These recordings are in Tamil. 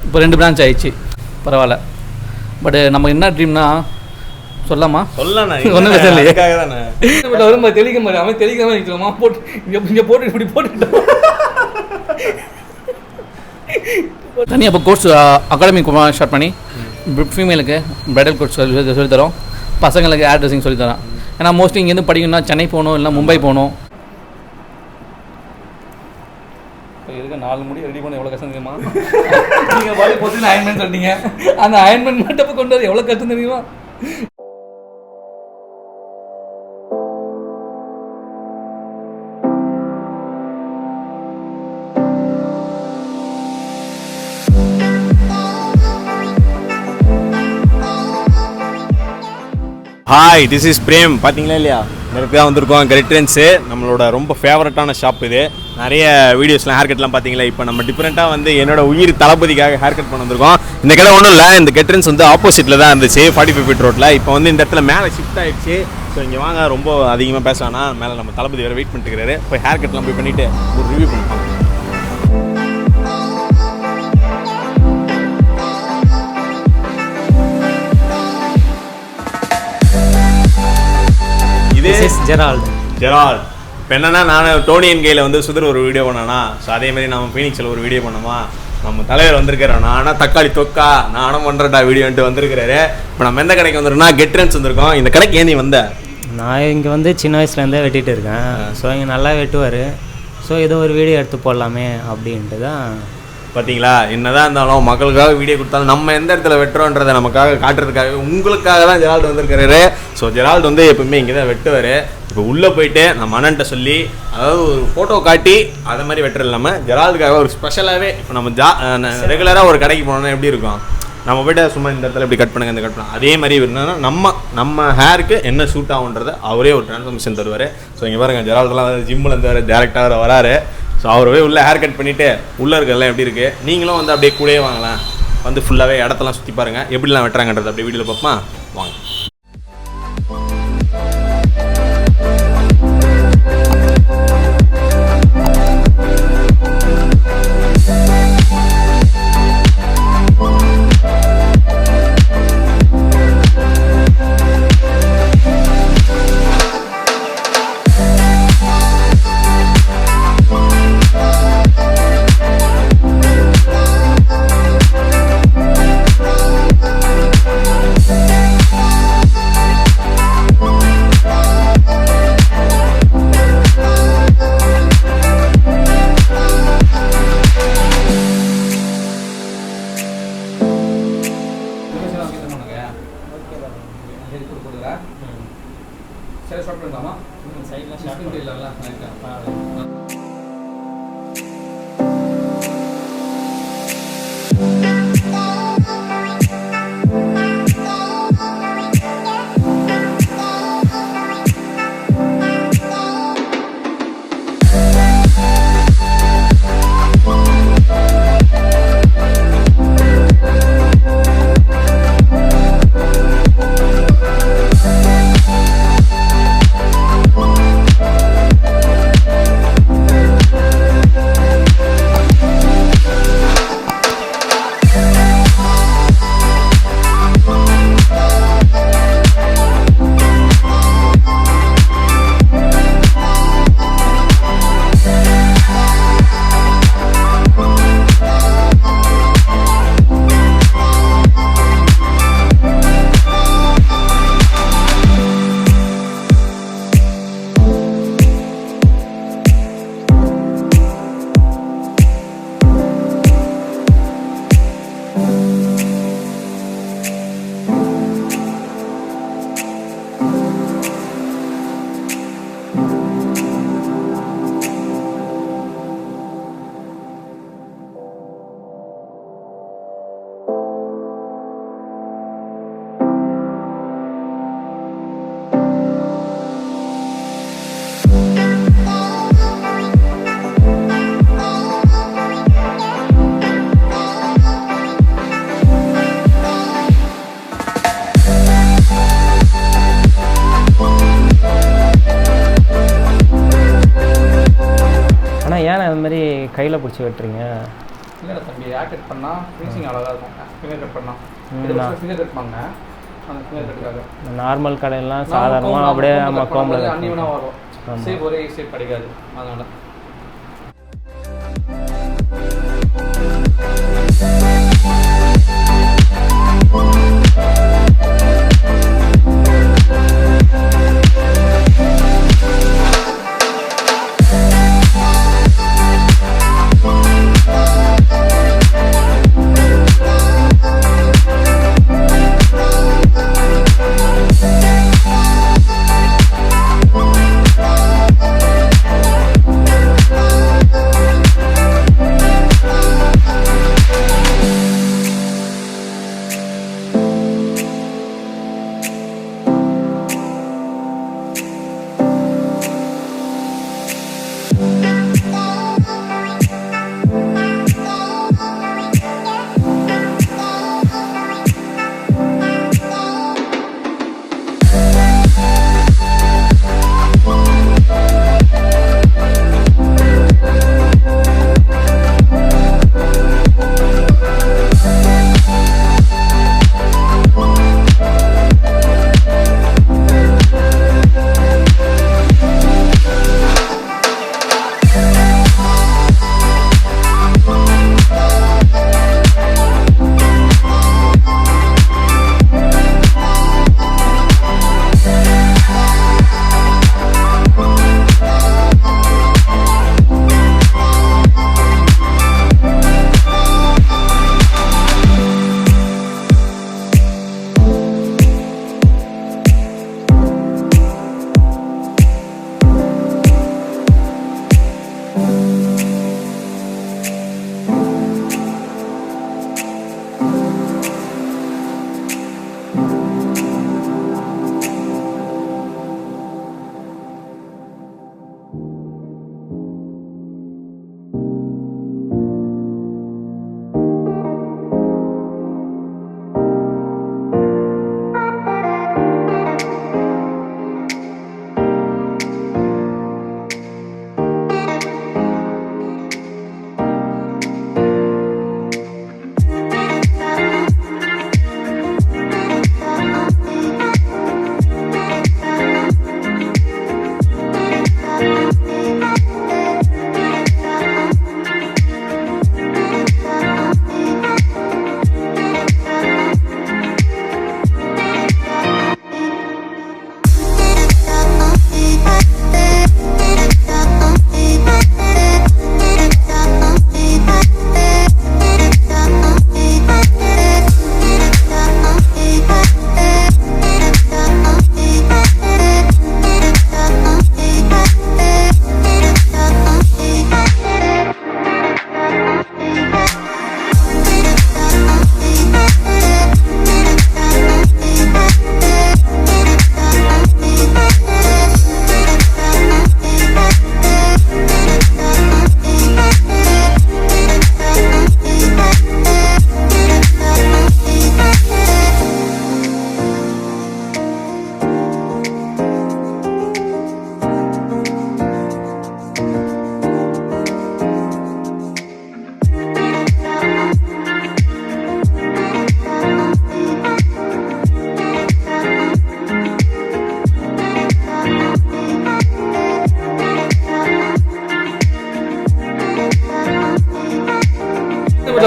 இப்போ 2 பிரான்ச் ஆயிடுச்சு, பரவாயில்ல. பட் நம்ம என்ன ட்ரீம்னா சொல்லாமா ஒன்றும் பிரச்சனை இல்லையே. பட் வரும்போது தெளிக்க மாதிரி அவன் தெளிக்காம நிற்கலாமா போட்டு இங்கே போட்டு இப்படி போட்டுக்கிட்டோம் தனியாக. இப்போ கோர்ஸ் அகாடமி ஸ்டார்ட் பண்ணி ஃபீமேலுக்கு ப்ரைடல் கோர்ஸ் சொல்லித்தரோம், பசங்களுக்கு ஹேர் ட்ரெஸ்ஸிங் சொல்லித்தரோம். ஏன்னா மோஸ்ட்லி இங்கேருந்து படிக்கணும்னா சென்னை போகணும், இல்லை மும்பை போகணும். இதுக்கு 4 முடி ரெடி பண்ண எவ்வளோ கஷ்டம் தெரியுமா? நீங்கள் பாடி போட்டு அயன்மெண்ட் சொன்னீங்க, அந்த அயன்மெண்ட் மட்டும் கொண்டு வந்து எவ்வளோ கஷ்டம் தெரியுமா? Hi, this is Prem. பார்த்தீங்களா இல்லையா, நிறைய பேர் வந்திருக்கோம். கெட்ரன்ஸு நம்மளோட ரொம்ப ஃபேவரட்டான ஷாப் இது. நிறைய வீடியோஸ்லாம் ஹேர் கட்லாம் பார்த்தீங்களா. இப்போ நம்ம டிஃப்ரெண்ட்டாக வந்து என்னோட உயிர் தளபதிக்காக ஹேர் கட் பண்ண வந்திருக்கோம். இந்த கடை ஒன்றும் இல்லை, இந்த கெட்ரன்ஸ் வந்து ஆப்போசிட்டில் தான் இருந்துச்சு, 45 ஃபீட் ரோட்டில். இப்போ வந்து இந்த இடத்துல மேலே ஷிஃப்ட் ஆகிடுச்சு. ஸோ இங்கே வாங்க, ரொம்ப அதிகமாக பேசலாம்னா மேலே நம்ம தளபதி வேறு வெயிட் பண்ணிட்டு இருக்கிறாரு. போய் ஹேர் கட்லாம் போய் பண்ணிவிட்டு ஒரு ரிவ்யூ பண்ணுவாங்க. ஜெரால்ட் இப்போ என்னன்னா, நான் டோனியன் கையில் வந்து சுதர் ஒரு வீடியோ பண்ணேன்னா, ஸோ அதேமாதிரி நம்ம ஃபீனிக்ஸில் ஒரு வீடியோ பண்ணோமா. நம்ம தலைவர் வந்திருக்கிறோம், நானும் தக்காளி தொக்கா நானும் பண்ணுறடா வீடியோன்ட்டு வந்திருக்கிறாரு. இப்போ நம்ம எந்த கடைக்கு வந்துருக்கோம்னா கெட்ரன்ஸ் வந்திருக்கோம். இந்த கடைக்கு ஏன் நீ வந்த? நான் இங்கே வந்து சின்ன வயசுலேருந்தே வெட்டிகிட்டு இருக்கேன். ஸோ இங்கே நல்லா வெட்டுவார். ஸோ ஏதோ ஒரு வீடியோ எடுத்து போடலாமே அப்படின்ட்டு தான். பார்த்தீங்களா, என்னதான் இருந்தாலும் மக்களுக்காக வீடியோ கொடுத்தாலும் நம்ம எந்த இடத்துல வெட்டுறோன்றதை நமக்காக காட்டுறதுக்காக உங்களுக்காக தான் ஜெரால்டு வந்திருக்காரு. ஸோ ஜெரால்டு வந்து எப்பவுமே இங்கே தான் வெட்டுவார். இப்போ உள்ளே போயிட்டு நம்ம அண்ணன்ட்ட சொல்லி, அதாவது ஒரு ஃபோட்டோ காட்டி அதை மாதிரி வெட்டுறது இல்லாமல் ஜெரால்டுக்காக ஒரு ஸ்பெஷலாகவே, இப்போ நம்ம ரெகுலராக ஒரு கடைக்கு போனோம்னா எப்படி இருக்கும், நம்ம போய்ட்டு சும்மா இந்த இடத்துல இப்படி கட் பண்ணுங்க, இந்த கட் பண்ணுங்க, அதே மாதிரி என்னன்னா நம்ம ஹேருக்கு என்ன சூட் ஆகுன்றதை அவரே ஒரு ட்ரான்ஸ்ஃபர்மேஷன் தருவார். ஸோ இங்கே பாருங்கள், ஜெரால்டெலாம் ஜிம்மில் இருந்து டேரெக்டாக வராரு. ஸோ அவரவே உள்ளே ஹேர் கட் பண்ணிவிட்டு உள்ளே இருக்கிறதெல்லாம் எப்படி இருக்குது, நீங்களும் வந்து அப்படியே கூடயே வாங்கலாம். வந்து ஃபுல்லாகவே இடத்தெல்லாம் சுற்றி பாருங்கள், எப்படிலாம் வெட்டுறாங்கன்றது அப்படியே வீடியோவில் பார்ப்போமா, வாங்க. சரி, ஸ்டார்ட் பண்ணலாமா? சைட்லாம் ஸ்டார்ட் பண்ணிடலாம்ல. ஆனால் ஏன் அது மாதிரி கையில் பிடிச்சி வெட்டுறீங்க? இல்லை தம்பி ஹேர் கட் பண்ணால் ஃபினிஷிங் அழகாக இருக்கும். ஃபிங்கர் கட் பண்ணால் ஃபிங்கர் கட் பண்ணேன். அந்த ஃபிங்கர் கட்டுக்காக நார்மல் கடையெல்லாம் சாதாரணமாக அப்படியே நம்ம கோம்பில் அன்னிவனாக வரும். சேப் ஒரே சேப் கிடைக்காது. அதனால்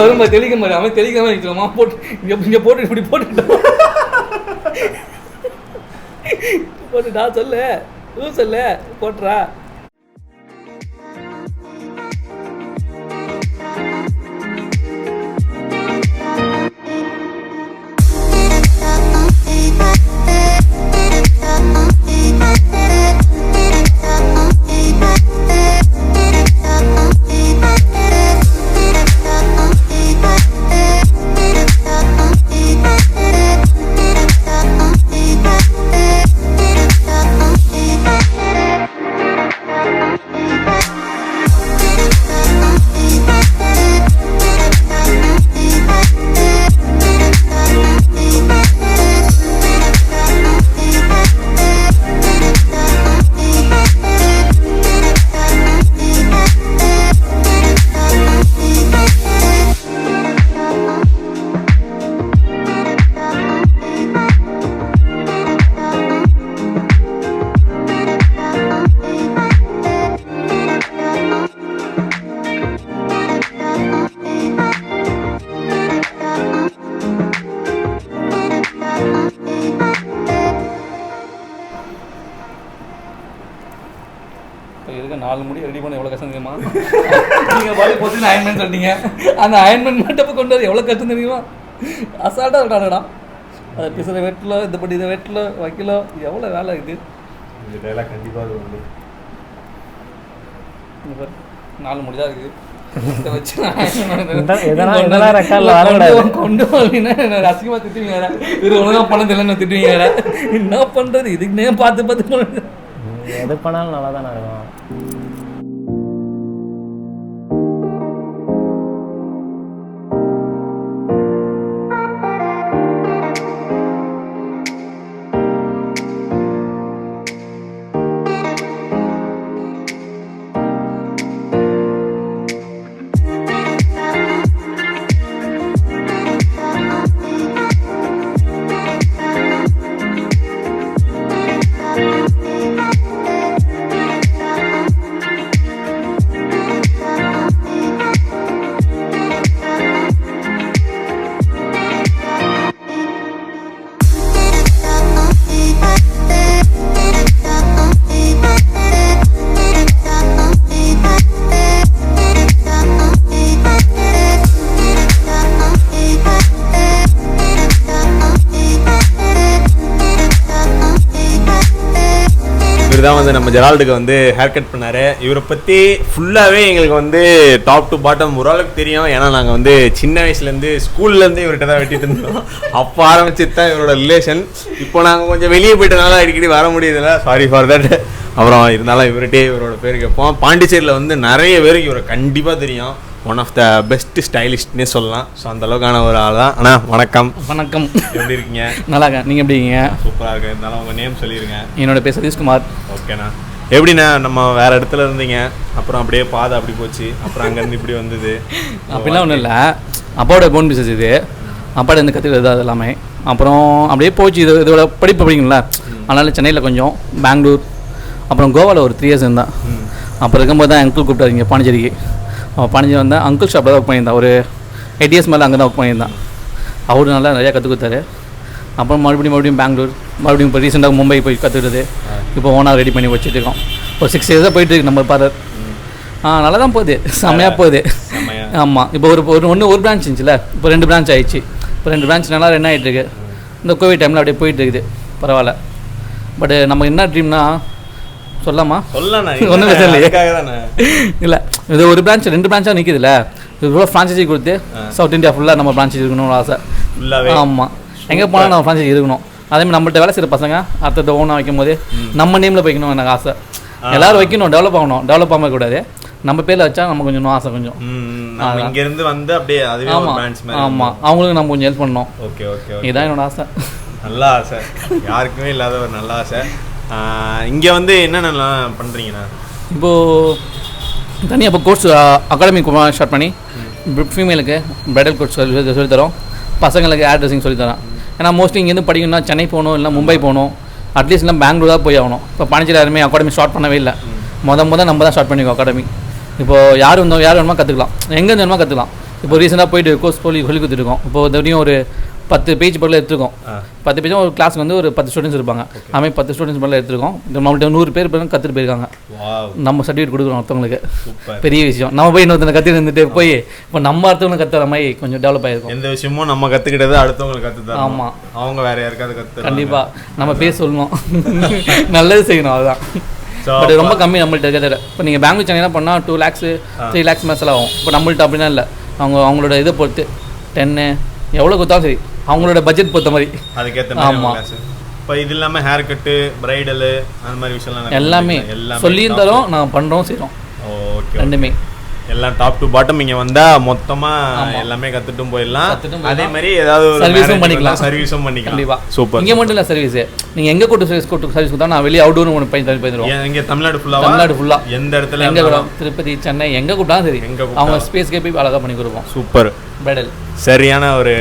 வரும்போது தெளிக்க மாதிரி அவன் தெளிக்காம நிற்கலாமா போட்டு இங்கே போட்டு இப்படி போட்டுக்கிட்டோம் போட்டுட்டா சொல்லு சொல்லு போட்டுறா. 4 முடி ரெடி பண்ண எவ்வளோ கஷ்டம் தெரியுமா? நீங்கள் பாடி போட்டு அயன்மெண்ட் சொன்னீங்க, அந்த அயன்மெண்ட் மட்டும் கொண்டு வர எவ்வளோ கஷ்டம் தெரியுமா? அசால்ட்டாக விடாடா. அதை பிசுற வெட்டில் இந்த படி இதை வெட்டில் வைக்கலோ எவ்வளோ வேலை இருக்குது. இதெல்லாம் கண்டிப்பாக உண்டு. 4 முடி தான் இருக்குது. கொண்டு அசிங்கமா திட்டுவீங்க வேற, இது ஒழுங்கா பணம் தெரியல திட்டுவீங்க வேற. என்ன பண்றது, இதுக்குன்னே பார்த்து எது பண்ணாலும் நல்லா தானே இருக்கும். தான் வந்து நம்ம ஜெரால்டுக்கு வந்து ஹேர் கட் பண்ணாரு. இவரை பற்றி ஃபுல்லாகவே எங்களுக்கு வந்து டாப் டு பாட்டம் ஓரளவுக்கு தெரியும். ஏன்னா நாங்கள் வந்து சின்ன வயசுலேருந்து ஸ்கூல்லேருந்து இவர்கிட்ட தான் வெட்டிட்டு இருந்தோம். அப்போ ஆரம்பிச்சு தான் இவரோட ரிலேஷன். இப்போ நாங்கள் கொஞ்சம் வெளியே போயிட்டனால அடிக்கடி வர முடியுதுல்ல, சாரி ஃபார் தட். அப்புறம் இருந்தாலும் இவர்கிட்டே இவரோட பேர் கேட்போம். பாண்டிச்சேரியில் வந்து நிறைய பேருக்கு இவரை கண்டிப்பாக தெரியும். ஒன் ஆஃப் த பெஸ்ட் ஸ்டைலிஸ்ட்னே சொல்லலாம். ஸோ அந்த அளவுக்கான ஒரு ஆள் தான். அண்ணா வணக்கம். வணக்கம், எப்படி இருக்கீங்க? நல்லா இருக்கேன், நீங்கள் எப்படி இருக்கீங்க? சூப்பராக இருக்கு. இருந்தாலும் உங்கள் நேம் சொல்லிடுங்க. என்னோட பேர் சதீஷ்குமார். ஓகேண்ணா. எப்படிண்ணா, நம்ம வேறு இடத்துல இருந்தீங்க, அப்புறம் அப்படியே பாதை அப்படி போச்சு, அப்புறம் அங்கேருந்து இப்படி வந்தது? அப்படிலாம் ஒன்றும் இல்லை, அப்பாவோட போன் பிஸ்னஸ் இது, அப்பாவோட இருந்து கற்றுக்கிறது அது எல்லாமே. அப்புறம் அப்படியே போச்சு. இதோட படிப்பு படிக்கணும்ல, அதனால் சென்னையில் கொஞ்சம், பெங்களூர், அப்புறம் கோவாவில் ஒரு 3 இயர்ஸ் இருந்தேன். அப்புறம் இருக்கும்போது தான் அங்கிள் கூப்பிட்டாரு இங்கே பாண்டிச்சேரிக்கு. பாண்டிச்சேரி வந்தேன், அங்கிள் ஷாப்பில் தான் ஒர்க் பண்ணியிருந்தேன். ஒரு 8 இயர்ஸ் மேலே அங்கே தான் ஒர்க் பண்ணியிருந்தேன். அவரு நல்லா நிறையா கற்றுக் கொடுத்தாரு. அப்புறம் மறுபடியும் பெங்களூர், மறுபடியும் இப்போ ரீசெண்டாக மும்பை போய் கற்றுக்கிட்டது. இப்போ ஓனாக ரெடி பண்ணி வச்சுட்ருக்கோம். ஒரு 6 இயர்ஸாக போயிட்டுருக்கு நம்ம பார்லர். நல்லா தான் போகுது, செம்மையாக போகுது. ஆமாம், இப்போ ஒரு பிரான்ச் இருந்துச்சுல, இப்போ 2 பிரான்ச் ஆகிடுச்சு. இப்போ 2 பிரான்ச் நல்லா ரன் ஆகிட்டுருக்கு. இந்த கோவிட் டைமில் அப்படியே போயிட்டு இருக்குது, பரவாயில்ல. பட் நமக்கு என்ன ட்ரீம்னா சொல்லாமா? ஒன்றும் பிரச்சனை இல்லையே. இல்லை, இது ஒரு பிரான்ச் 2 பிரான்ச்சாக நிற்கிதுல்ல, இது ஃப்ரான்ச்சைசி கொடுத்து சவுத் இந்தியா ஃபுல்லாக நம்ம ஃப்ரான்ச்சைசி இருக்கணும்னு ஆசை. ஆமாம், எங்கே போனால் நம்ம ஃப்ரான்ச்சைசி இருக்கணும். அதேமாதிரி நம்மள்ட்ட வேலை செய்கிற பசங்க அடுத்த ஓனாக வைக்கும் போது நம்ம நேமில் வைக்கணும் எனக்கு ஆசை. எல்லோரும் வைக்கணும், டெவலப் ஆகணும். டெவலப் ஆக கூடாது, நம்ம பேரில் வச்சா நம்ம கொஞ்சம் ஆசை கொஞ்சம். இங்கேருந்து வந்து அப்படியே அதுவே ஆமாம், அவங்களுக்கு நம்ம கொஞ்சம் ஹெல்ப் பண்ணணும். ஓகே ஓகே, இதுதான் என்னோட ஆசை. நல்ல ஆசை, யாருக்குமே இல்லாத ஒரு நல்ல ஆசை. இங்கே வந்து என்னென்னலாம் பண்ணுறீங்கண்ணா? இப்போது தனியாக இப்போ கோர்ஸ் அகாடமி ஸ்டார்ட் பண்ணி ஃபீமேலுக்கு ப்ரைடல் கோர்ஸ் சொல்லித்தரோம், பசங்களுக்கு ஹேர் ட்ரெஸ்ஸிங் சொல்லித்தரோம். ஏன்னா மோஸ்ட்லி இங்கேருந்து படிக்கணும்னா சென்னை போகணும், இல்லை மும்பை போகணும், அட்லீஸ்ட் இல்லை பெங்களூர் தான் போய் ஆகணும். இப்போ பாண்டிச்சேரி யாருமே அகாடமி ஸ்டார்ட் பண்ணவே இல்லை. நம்ம தான் ஸ்டார்ட் பண்ணிக்கோ அகாடமி. இப்போது யார் வேணுமா கற்றுக்கலாம், எங்கேருந்து வேணுமா கற்றுக்கலாம். இப்போ ரீசெண்டாக போயிட்டு கோர்ஸ் சொல்லி கொடுத்துருக்கோம். இப்போ திடீர்னு ஒரு 10 பேஜ் பக்கம் எடுத்துருக்கோம். 10 பேஜும் ஒரு கிளாஸுக்கு வந்து ஒரு 10 ஸ்டூடெண்ட்ஸ் இருப்பாங்க. அதுமாதிரி 10 ஸ்டூடெண்ட்ஸ் மேலே எடுத்துருக்கோம். நம்மள்ட்ட 100 பேர் கற்றுட்டு போயிருக்காங்க. நம்ம சர்டிஃபிகேட் கொடுக்குறோம் ஒருத்தவங்களுக்கு, பெரிய விஷயம். நம்ம போய் இன்னொருத்தனை கற்றுட்டு இருந்துட்டு போய் இப்போ நம்ம அடுத்தவங்களுக்கு கற்றுற மாதிரி கொஞ்சம் டெவலப் ஆகிருக்கும். எந்த விஷயமும் நம்ம கற்றுக்கிட்டது அடுத்தவங்களுக்கு கற்றுத்தா. ஆமாம், அவங்க வேறு யாருக்காவது கற்று கண்டிப்பாக நம்ம பேர் சொல்லணும், நல்லது செய்யணும், அதுதான். பட் ரொம்ப கம்மி நம்மள்ட்ட இருக்கிறது. இப்போ நீங்கள் பெங்களூர் சென்னைலாம் பண்ணால் 2 lakhs 3 lakhs மேட்ச்லாம் ஆகும். இப்போ நம்மள்ட்ட அப்படின்னா இல்லை, அவங்களோட இதை பொறுத்து 10 எவ்வளோ கொடுத்தாலும் சரி, அவங்களோட பட்ஜெட் பொறுத்த மாதிரி அதுக்கேற்ற மாதிரி. ஆமாம், இப்போ இது இல்லாமல் ஹேர் கட்டு, பிரைடலு, அந்த மாதிரி விஷயம்லாம் எல்லாமே சொல்லியும் தரோம், நாங்கள் பண்ணுறோம், செய்கிறோம். ஓகே, ரெண்டுமே எல்லாம் டாப் டு பாட்டம். இங்கே வந்தால் மொத்தமாக எல்லாமே கற்றுட்டும் போயிடலாம். அதே மாதிரி ஏதாவது சர்வீஸும் பண்ணிக்கலாம். கண்டிப்பாக சூப்பர். இங்கே மட்டும் இல்லை சர்வீஸு, நீங்கள் எங்கே சர்வீஸ் கொடுத்தா நான் வெளியே அவுட்டோர் ஒன்று போயிடுவோம். இங்கே தமிழ்நாடு ஃபுல்லாக எந்த இடத்துல, எங்கே திருப்பதி, சென்னை, எங்கே கூப்பிட்டாலும் சரி, அவங்க ஸ்பேஸ்க்கே போய் அழகாக பண்ணி கொடுப்போம். சூப்பர், பிரைடல் சரியான ஒரு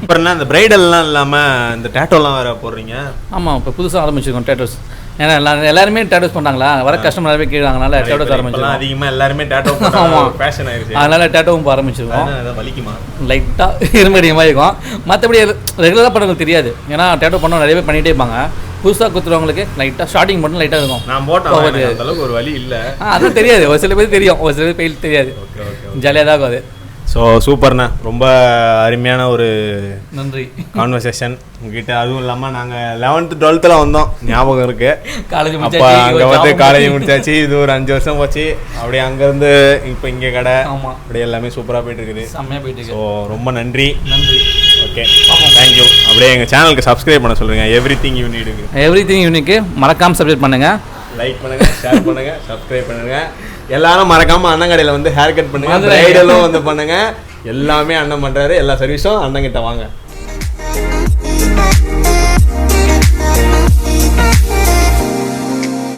அப்புறம் இந்த பிரைடல்லாம் இல்லாமல் இந்த டேட்டோலாம் வேறு போடுறீங்க. ஆமாம், இப்போ புதுசாக ஆரம்பிச்சிருக்கோம் டேட்டோஸ். ஏன்னா எல்லாருமே டேட்டோஸ் பண்ணுறாங்களா, வர கஸ்டமர் எல்லாமே கேட்குறாங்கனால டேட்டோஸ் ஆரம்பிச்சிருக்கோம். அதிகமாக எல்லாருமே டேட்டோ ஃபேஷன் ஆயிடுச்சு, அதனால டேட்டோவும் ஆரம்பிச்சிருக்கோம். வலிக்குமா? லைட்டாக இருமடிய மாதிரி இருக்கும். மற்றபடி ரெகுலராக பண்ணுறது தெரியாது. ஏன்னா டேட்டோ பண்ண நிறைய பேர் பண்ணிகிட்டே இருப்பாங்க. புதுசாக குத்துறவங்களுக்கு லைட்டாக ஸ்டார்டிங் மட்டும் லைட்டாக இருக்கும். நான் போட்டேன், அந்த அளவுக்கு ஒரு வழி இல்லை. அதான் தெரியாது, ஒரு சில பேர் தெரியும், ஒரு சில பேர் பெயில் தெரியாது. ஜாலியாக தான் இருக்கும் அது. ஸோ சூப்பர்ண்ணா, ரொம்ப அருமையான ஒரு நன்றி கான்வர்சேஷன் உங்ககிட்ட. அதுவும் இல்லாமல் நாங்கள் 11th 12th வந்தோம், ஞாபகம் இருக்கு. காலேஜ் அப்போ அங்கே வந்து காலேஜ் முடிச்சாச்சு, இது ஒரு 5 வருஷம் போச்சு. அப்படியே அங்கேருந்து இப்போ இங்கே கடை. ஆமாம், அப்படியே எல்லாமே சூப்பராக போயிட்டு இருக்குது. செம்மையாக போயிட்டு இருக்கு. ஸோ ரொம்ப நன்றி. ஓகே, பார்ப்போம். தேங்க்யூ. அப்படியே எங்கள் சேனலுக்கு சப்ஸ்கிரைப் பண்ண சொல்லுங்கள். எவ்ரிதிங் யூனிக்கு மறக்காமல் சப்ஸ்கிரைப் பண்ணுங்கள், லைக் பண்ணுங்க, ஷேர் பண்ணுங்க, சப்ஸ்கிரைப் பண்ணுங்க. எல்லாரும் மறக்காம அண்ணன் கடையில் வந்து ஹேர் கட் பண்ணுங்க, பிரைடலும் வந்து பண்ணுங்க. எல்லாமே அண்ணன் பண்றாரு, எல்லா சர்வீஸும் அண்ணன் கிட்ட வாங்க.